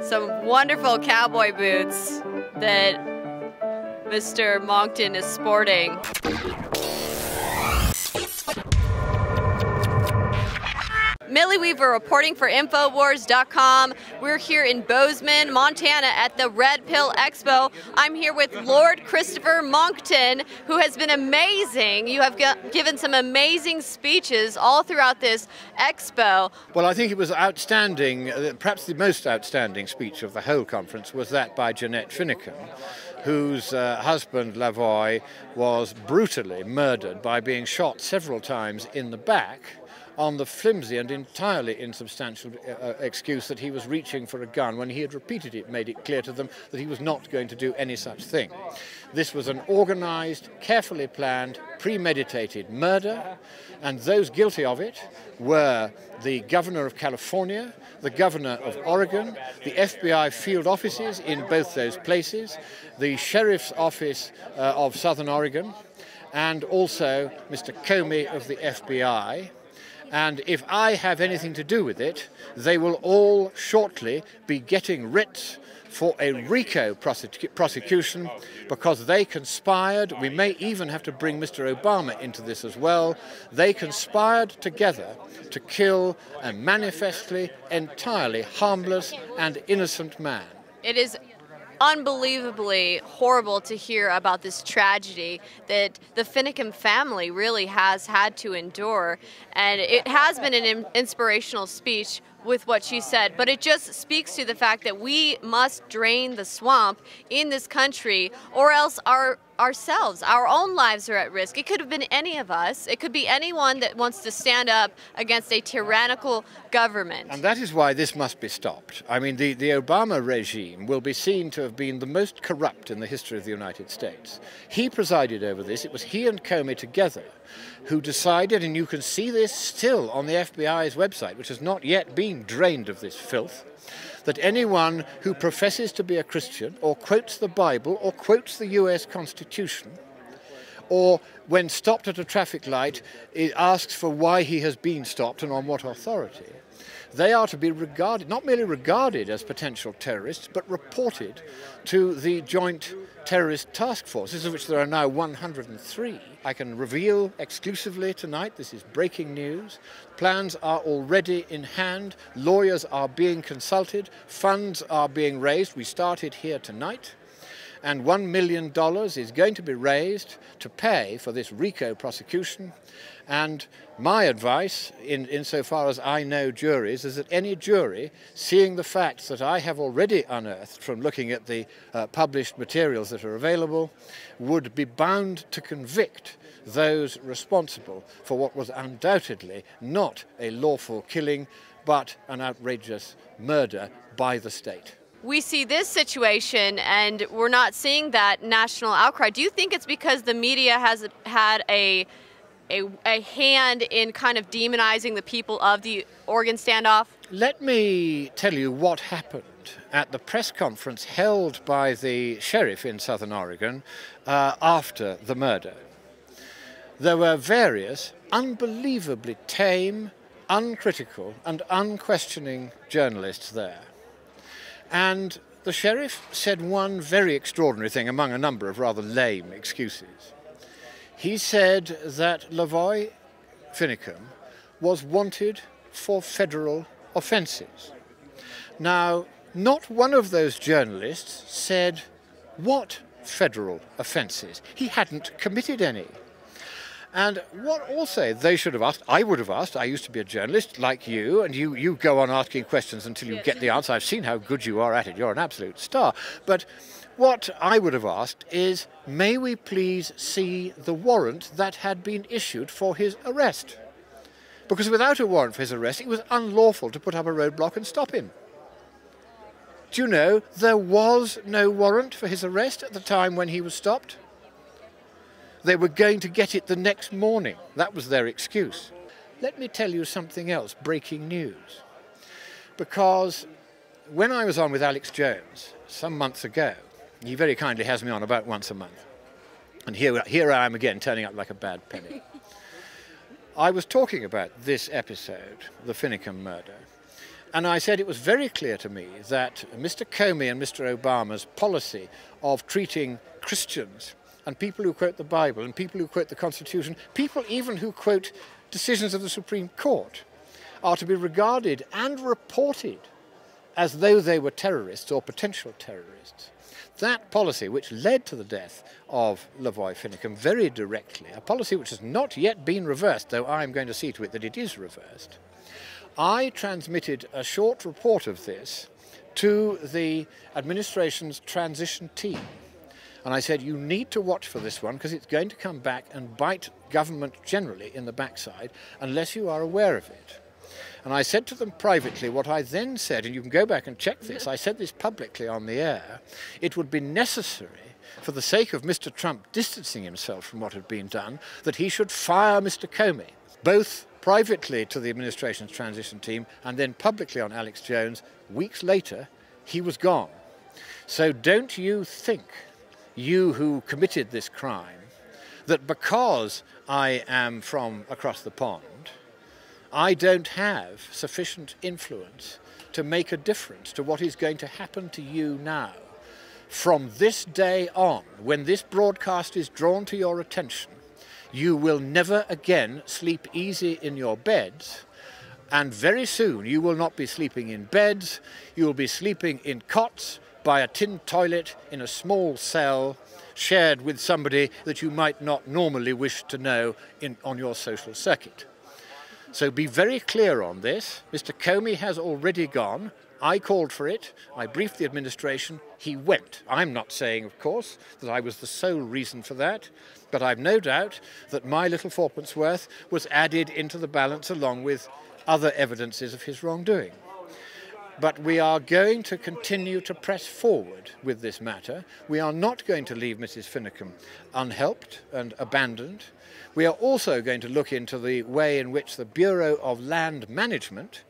Some wonderful cowboy boots that Mr. Monckton is sporting. Millie Weaver reporting for Infowars.com. We're here in Bozeman, Montana at the Red Pill Expo. I'm here with Lord Christopher Monckton, who has been amazing. You have given some amazing speeches all throughout this expo. Well, I think it was outstanding. Perhaps the most outstanding speech of the whole conference was that by Jeanette Finicum, whose husband, LaVoy, was brutally murdered by being shot several times in the back on the flimsy and entirely insubstantial excuse that he was reaching for a gun when he had repeatedly made it clear to them that he was not going to do any such thing. This was an organized, carefully planned, premeditated murder, and those guilty of it were the governor of California, the governor of Oregon, the FBI field offices in both those places, the sheriff's office of Southern Oregon, and also Mr. Comey of the FBI. And if I have anything to do with it, they will all shortly be getting writs for a RICO prosecution because they conspired. We may even have to bring Mr. Obama into this as well. They conspired together to kill a manifestly, entirely harmless and innocent man. It is unbelievably horrible to hear about this tragedy that the Finicum family really has had to endure, and it has been an inspirational speech with what she said, but it just speaks to the fact that we must drain the swamp in this country, or else our own lives are at risk. It could have been any of us. It could be anyone that wants to stand up against a tyrannical government. And that is why this must be stopped. I mean, the Obama regime will be seen to have been the most corrupt in the history of the United States. He presided over this. It was he and Comey together who decided, and you can see this still on the FBI's website, which has not yet been drained of this filth, that anyone who professes to be a Christian or quotes the Bible or quotes the US Constitution, or when stopped at a traffic light, it asks for why he has been stopped and on what authority, they are to be regarded, not merely regarded as potential terrorists, but reported to the Joint Terrorist Task Forces, of which there are now 103. I can reveal exclusively tonight, this is breaking news, plans are already in hand, lawyers are being consulted, funds are being raised. We started here tonight, and $1 million is going to be raised to pay for this RICO prosecution. And my advice, insofar as I know juries, is that any jury, seeing the facts that I have already unearthed from looking at the published materials that are available, would be bound to convict those responsible for what was undoubtedly not a lawful killing, but an outrageous murder by the state. We see this situation and we're not seeing that national outcry. Do you think it's because the media has had a hand in kind of demonizing the people of the Oregon standoff? Let me tell you what happened at the press conference held by the sheriff in Southern Oregon after the murder. There were various unbelievably tame, uncritical and unquestioning journalists there. And the sheriff said one very extraordinary thing among a number of rather lame excuses. He said that LaVoy Finicum was wanted for federal offences. Now, not one of those journalists said what federal offences. He hadn't committed any. And what also they should have asked, I would have asked, I used to be a journalist like you, and you go on asking questions until you get the answer. I've seen how good you are at it. You're an absolute star. But what I would have asked is, may we please see the warrant that had been issued for his arrest? Because without a warrant for his arrest, it was unlawful to put up a roadblock and stop him. Do you know, there was no warrant for his arrest at the time when he was stopped? They were going to get it the next morning. That was their excuse. Let me tell you something else, breaking news. Because when I was on with Alex Jones some months ago, he very kindly has me on about once a month. And here I am again, turning up like a bad penny. I was talking about this episode, the Finicum murder, And I said it was very clear to me that Mr. Comey and Mr. Obama's policy of treating Christians and people who quote the Bible and people who quote the Constitution, people even who quote decisions of the Supreme Court, are to be regarded and reported as though they were terrorists or potential terrorists. That policy, which led to the death of LaVoy Finicum very directly, a policy which has not yet been reversed, though I am going to see to it that it is reversed, I transmitted a short report of this to the administration's transition team. And I said, you need to watch for this one because it's going to come back and bite government generally in the backside unless you are aware of it. And I said to them privately what I then said, and you can go back and check this, I said this publicly on the air, it would be necessary, for the sake of Mr. Trump distancing himself from what had been done, that he should fire Mr. Comey, both privately to the administration's transition team and then publicly on Alex Jones. Weeks later, he was gone. So don't you think, you who committed this crime, that because I am from across the pond, I don't have sufficient influence to make a difference to what is going to happen to you now. From this day on, when this broadcast is drawn to your attention, you will never again sleep easy in your beds, and very soon you will not be sleeping in beds, you will be sleeping in cots by a tin toilet in a small cell shared with somebody that you might not normally wish to know on your social circuit. So be very clear on this. Mr. Comey has already gone. I called for it. I briefed the administration. He went. I'm not saying, of course, that I was the sole reason for that, but I've no doubt that my little fourpence worth was added into the balance along with other evidences of his wrongdoing. But we are going to continue to press forward with this matter. We are not going to leave Mrs. Finicum unhelped and abandoned. We are also going to look into the way in which the Bureau of Land Management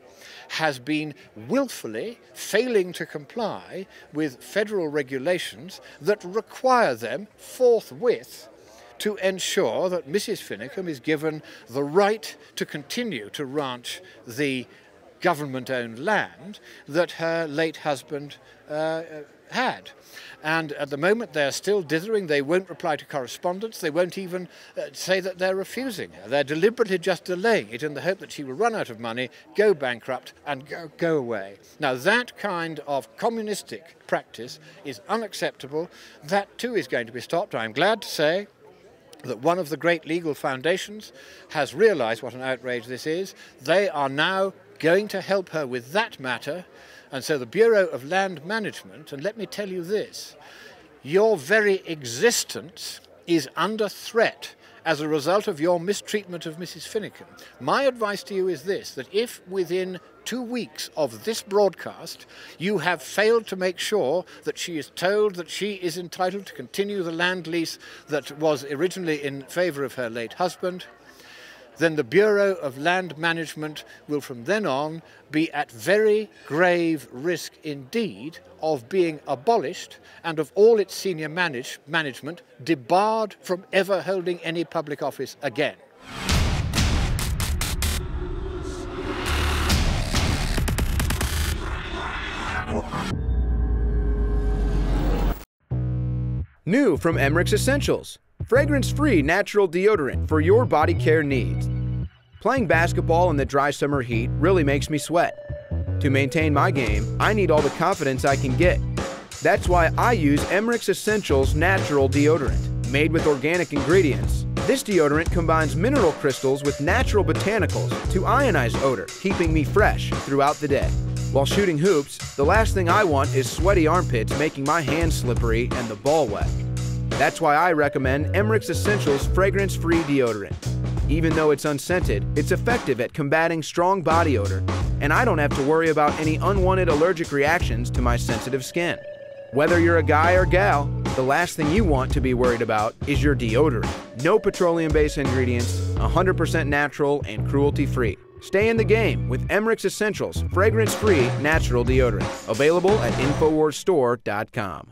has been willfully failing to comply with federal regulations that require them forthwith to ensure that Mrs. Finicum is given the right to continue to ranch the government-owned land that her late husband had. And at the moment they're still dithering. They won't reply to correspondence. They won't even say that they're refusing her. They're deliberately just delaying it in the hope that she will run out of money, go bankrupt and go away. Now that kind of communistic practice is unacceptable. That too is going to be stopped. I'm glad to say that one of the great legal foundations has realized what an outrage this is. They are now going to help her with that matter. And so the Bureau of Land Management, and let me tell you this, your very existence is under threat as a result of your mistreatment of Mrs. Finicum. My advice to you is this, that if within 2 weeks of this broadcast you have failed to make sure that she is told that she is entitled to continue the land lease that was originally in favor of her late husband, then the Bureau of Land Management will from then on be at very grave risk indeed of being abolished and of all its senior management debarred from ever holding any public office again. New from Enraged Essentials. Fragrance-free natural deodorant for your body care needs. Playing basketball in the dry summer heat really makes me sweat. To maintain my game, I need all the confidence I can get. That's why I use Enraged Essentials natural deodorant. Made with organic ingredients, this deodorant combines mineral crystals with natural botanicals to ionize odor, keeping me fresh throughout the day. While shooting hoops, the last thing I want is sweaty armpits making my hands slippery and the ball wet. That's why I recommend Enraged Essentials fragrance-free deodorant. Even though it's unscented, it's effective at combating strong body odor, and I don't have to worry about any unwanted allergic reactions to my sensitive skin. Whether you're a guy or gal, the last thing you want to be worried about is your deodorant. No petroleum-based ingredients, 100% natural and cruelty-free. Stay in the game with Enraged Essentials fragrance-free natural deodorant. Available at InfowarsStore.com.